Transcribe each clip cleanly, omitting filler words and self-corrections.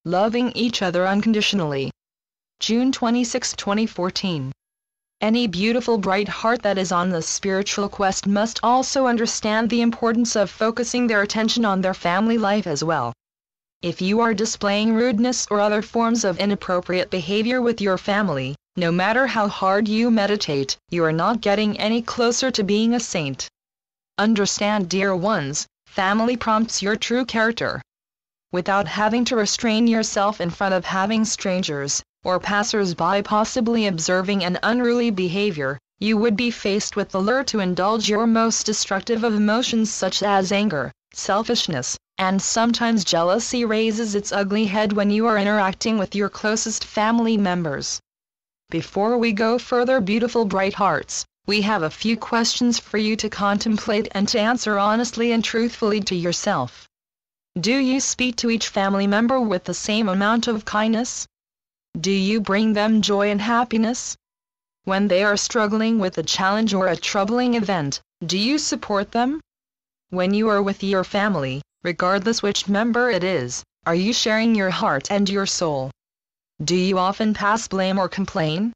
Loving each other unconditionally. June 26, 2014. Any beautiful bright heart that is on the spiritual quest must also understand the importance of focusing their attention on their family life as well. If you are displaying rudeness or other forms of inappropriate behavior with your family, no matter how hard you meditate, you are not getting any closer to being a saint. Understand, dear ones, family prompts your true character. Without having to restrain yourself in front of having strangers, or passers-by possibly observing an unruly behavior, you would be faced with the lure to indulge your most destructive of emotions such as anger, selfishness, and sometimes jealousy raises its ugly head when you are interacting with your closest family members. Before we go further, beautiful bright hearts, we have a few questions for you to contemplate and to answer honestly and truthfully to yourself. Do you speak to each family member with the same amount of kindness? Do you bring them joy and happiness? When they are struggling with a challenge or a troubling event, do you support them? When you are with your family, regardless which member it is, are you sharing your heart and your soul? Do you often pass blame or complain?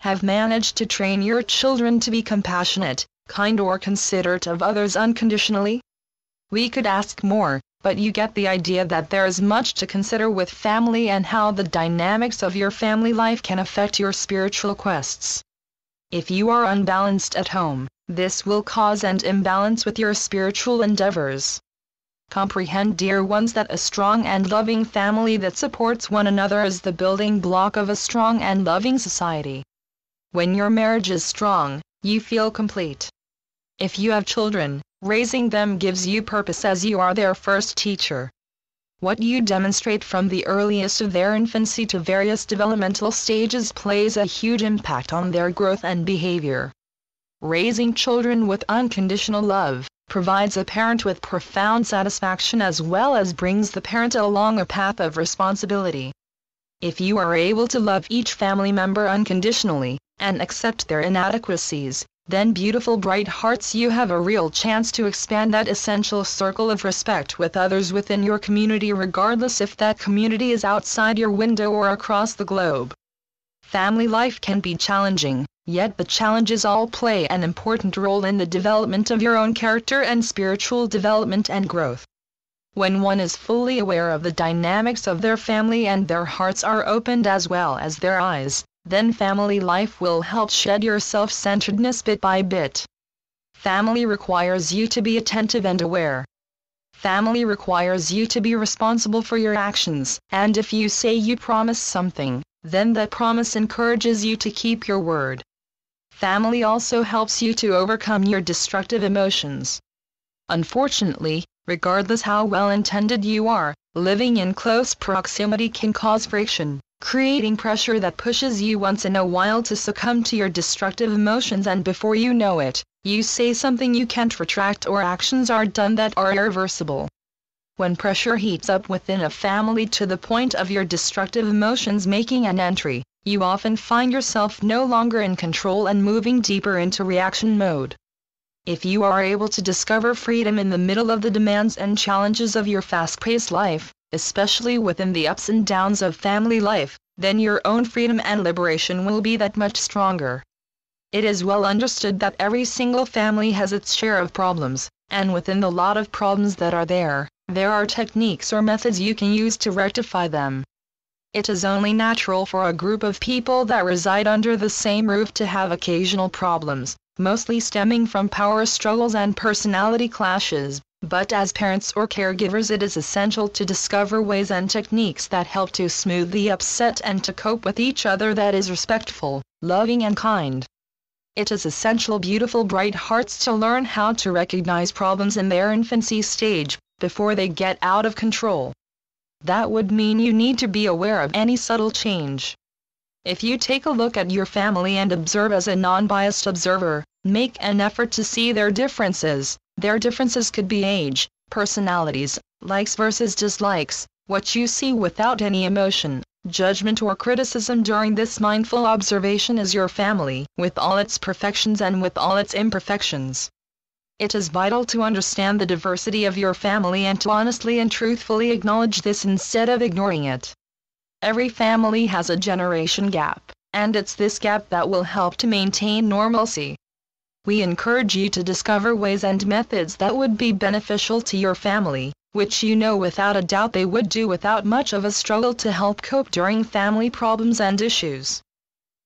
Have managed to train your children to be compassionate, kind, or considerate of others unconditionally? We could ask more, but you get the idea that there is much to consider with family and how the dynamics of your family life can affect your spiritual quests. If you are unbalanced at home, this will cause an imbalance with your spiritual endeavors. Comprehend, dear ones, that a strong and loving family that supports one another is the building block of a strong and loving society. When your marriage is strong, you feel complete. If you have children, raising them gives you purpose as you are their first teacher. What you demonstrate from the earliest of their infancy to various developmental stages plays a huge impact on their growth and behavior. Raising children with unconditional love provides a parent with profound satisfaction as well as brings the parent along a path of responsibility. If you are able to love each family member unconditionally, and accept their inadequacies, then beautiful bright hearts, you have a real chance to expand that essential circle of respect with others within your community, regardless if that community is outside your window or across the globe. Family life can be challenging, yet the challenges all play an important role in the development of your own character and spiritual development and growth. When one is fully aware of the dynamics of their family and their hearts are opened as well as their eyes, then family life will help shed your self-centeredness bit by bit. Family requires you to be attentive and aware. Family requires you to be responsible for your actions, and if you say you promise something, then that promise encourages you to keep your word. Family also helps you to overcome your destructive emotions. Unfortunately, regardless how well-intended you are, living in close proximity can cause friction, creating pressure that pushes you once in a while to succumb to your destructive emotions, and before you know it, you say something you can't retract or actions are done that are irreversible. When pressure heats up within a family to the point of your destructive emotions making an entry, you often find yourself no longer in control and moving deeper into reaction mode. If you are able to discover freedom in the middle of the demands and challenges of your fast-paced life, especially within the ups and downs of family life, then your own freedom and liberation will be that much stronger. It is well understood that every single family has its share of problems, and within the lot of problems that are there are techniques or methods you can use to rectify them. It is only natural for a group of people that reside under the same roof to have occasional problems, mostly stemming from power struggles and personality clashes, but as parents or caregivers it is essential to discover ways and techniques that help to smooth the upset and to cope with each other that is respectful, loving and kind. It is essential, beautiful bright hearts, to learn how to recognize problems in their infancy stage, before they get out of control. That would mean you need to be aware of any subtle change. If you take a look at your family and observe as a non-biased observer, make an effort to see their differences. Their differences could be age, personalities, likes versus dislikes, what you see without any emotion, judgment or criticism. During this mindful observation is your family, with all its perfections and with all its imperfections. It is vital to understand the diversity of your family and to honestly and truthfully acknowledge this instead of ignoring it. Every family has a generation gap, and it's this gap that will help to maintain normalcy. We encourage you to discover ways and methods that would be beneficial to your family, which you know without a doubt they would do without much of a struggle to help cope during family problems and issues.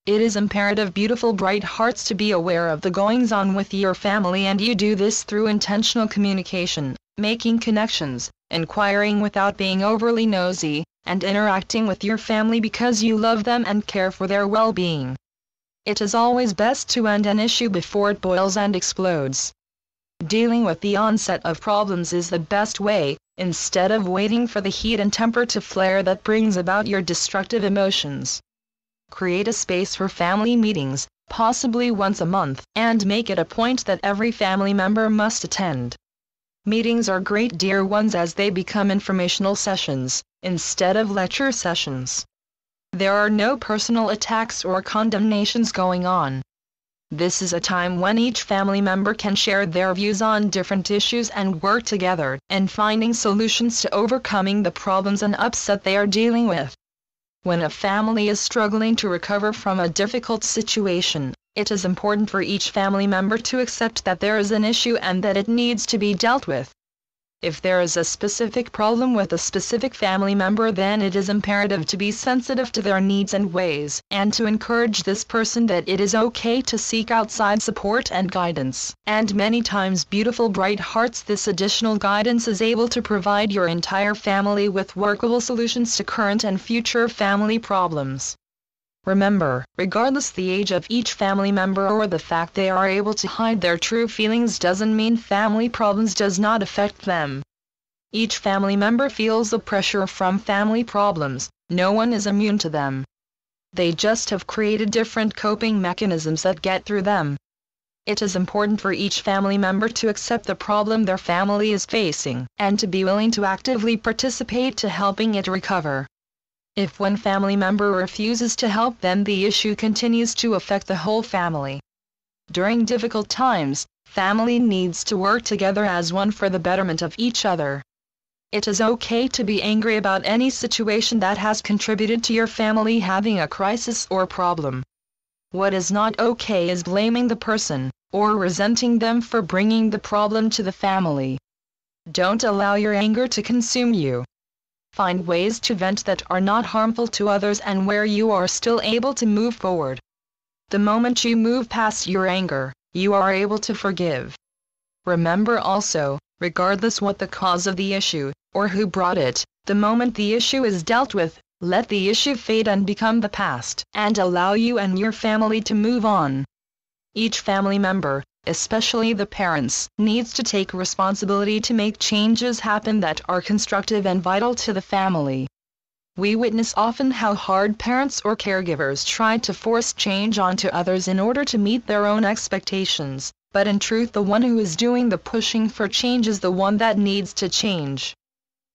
It is imperative, beautiful bright hearts, to be aware of the goings-on with your family, and you do this through intentional communication, making connections, inquiring without being overly nosy, and interacting with your family because you love them and care for their well-being. It is always best to end an issue before it boils and explodes. Dealing with the onset of problems is the best way, instead of waiting for the heat and temper to flare that brings about your destructive emotions. Create a space for family meetings, possibly once a month, and make it a point that every family member must attend. Meetings are great, dear ones, as they become informational sessions, instead of lecture sessions. There are no personal attacks or condemnations going on. This is a time when each family member can share their views on different issues and work together in finding solutions to overcoming the problems and upset they are dealing with. When a family is struggling to recover from a difficult situation, it is important for each family member to accept that there is an issue and that it needs to be dealt with. If there is a specific problem with a specific family member, then it is imperative to be sensitive to their needs and ways, and to encourage this person that it is okay to seek outside support and guidance. And many times, beautiful bright hearts, this additional guidance is able to provide your entire family with workable solutions to current and future family problems. Remember, regardless the age of each family member or the fact they are able to hide their true feelings doesn't mean family problems does not affect them. Each family member feels the pressure from family problems. No one is immune to them. They just have created different coping mechanisms that get through them. It is important for each family member to accept the problem their family is facing, and to be willing to actively participate to helping it recover. If one family member refuses to help, then the issue continues to affect the whole family. During difficult times, family needs to work together as one for the betterment of each other. It is okay to be angry about any situation that has contributed to your family having a crisis or problem. What is not okay is blaming the person, or resenting them for bringing the problem to the family. Don't allow your anger to consume you. Find ways to vent that are not harmful to others and where you are still able to move forward. The moment you move past your anger, you are able to forgive. Remember also, regardless what the cause of the issue, or who brought it, the moment the issue is dealt with, let the issue fade and become the past, and allow you and your family to move on. Each family member, especially the parents, needs to take responsibility to make changes happen that are constructive and vital to the family. We witness often how hard parents or caregivers try to force change onto others in order to meet their own expectations, but in truth the one who is doing the pushing for change is the one that needs to change.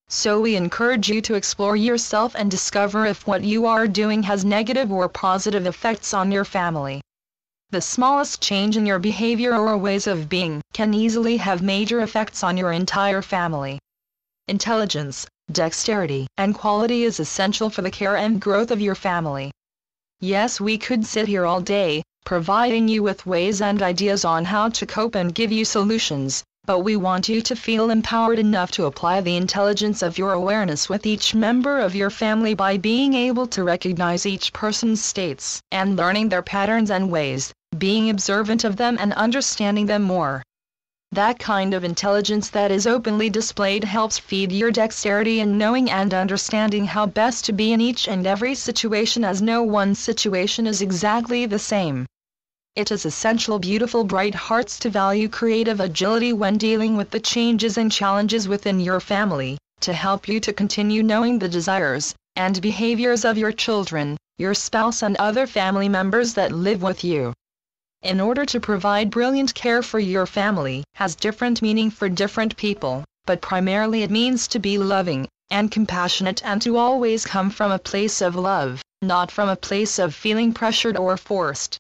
So we encourage you to explore yourself and discover if what you are doing has negative or positive effects on your family. The smallest change in your behavior or ways of being can easily have major effects on your entire family. Intelligence, dexterity, and quality is essential for the care and growth of your family. Yes, we could sit here all day, providing you with ways and ideas on how to cope and give you solutions, but we want you to feel empowered enough to apply the intelligence of your awareness with each member of your family by being able to recognize each person's states and learning their patterns and ways, being observant of them and understanding them more. That kind of intelligence that is openly displayed helps feed your dexterity in knowing and understanding how best to be in each and every situation, as no one situation is exactly the same. It is essential, beautiful bright hearts, to value creative agility when dealing with the changes and challenges within your family, to help you to continue knowing the desires and behaviors of your children, your spouse and other family members that live with you. In order to provide brilliant care for your family has different meaning for different people, but primarily it means to be loving and compassionate and to always come from a place of love, not from a place of feeling pressured or forced.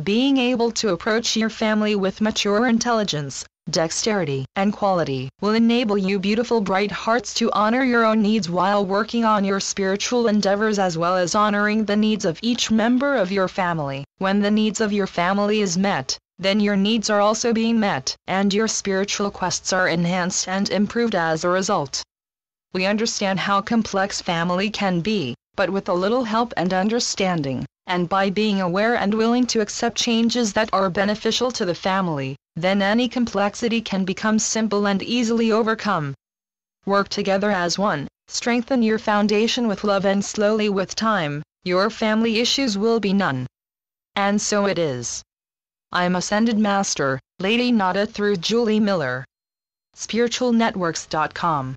Being able to approach your family with mature intelligence, dexterity, and quality will enable you beautiful bright hearts to honor your own needs while working on your spiritual endeavors as well as honoring the needs of each member of your family. When the needs of your family is met, then your needs are also being met, and your spiritual quests are enhanced and improved as a result. We understand how complex family can be, but with a little help and understanding, and by being aware and willing to accept changes that are beneficial to the family, then any complexity can become simple and easily overcome. Work together as one, strengthen your foundation with love, and slowly with time, your family issues will be none. And so it is. I'm Ascended Master, Lady Nada through Julie Miller. spiritualnetworks.com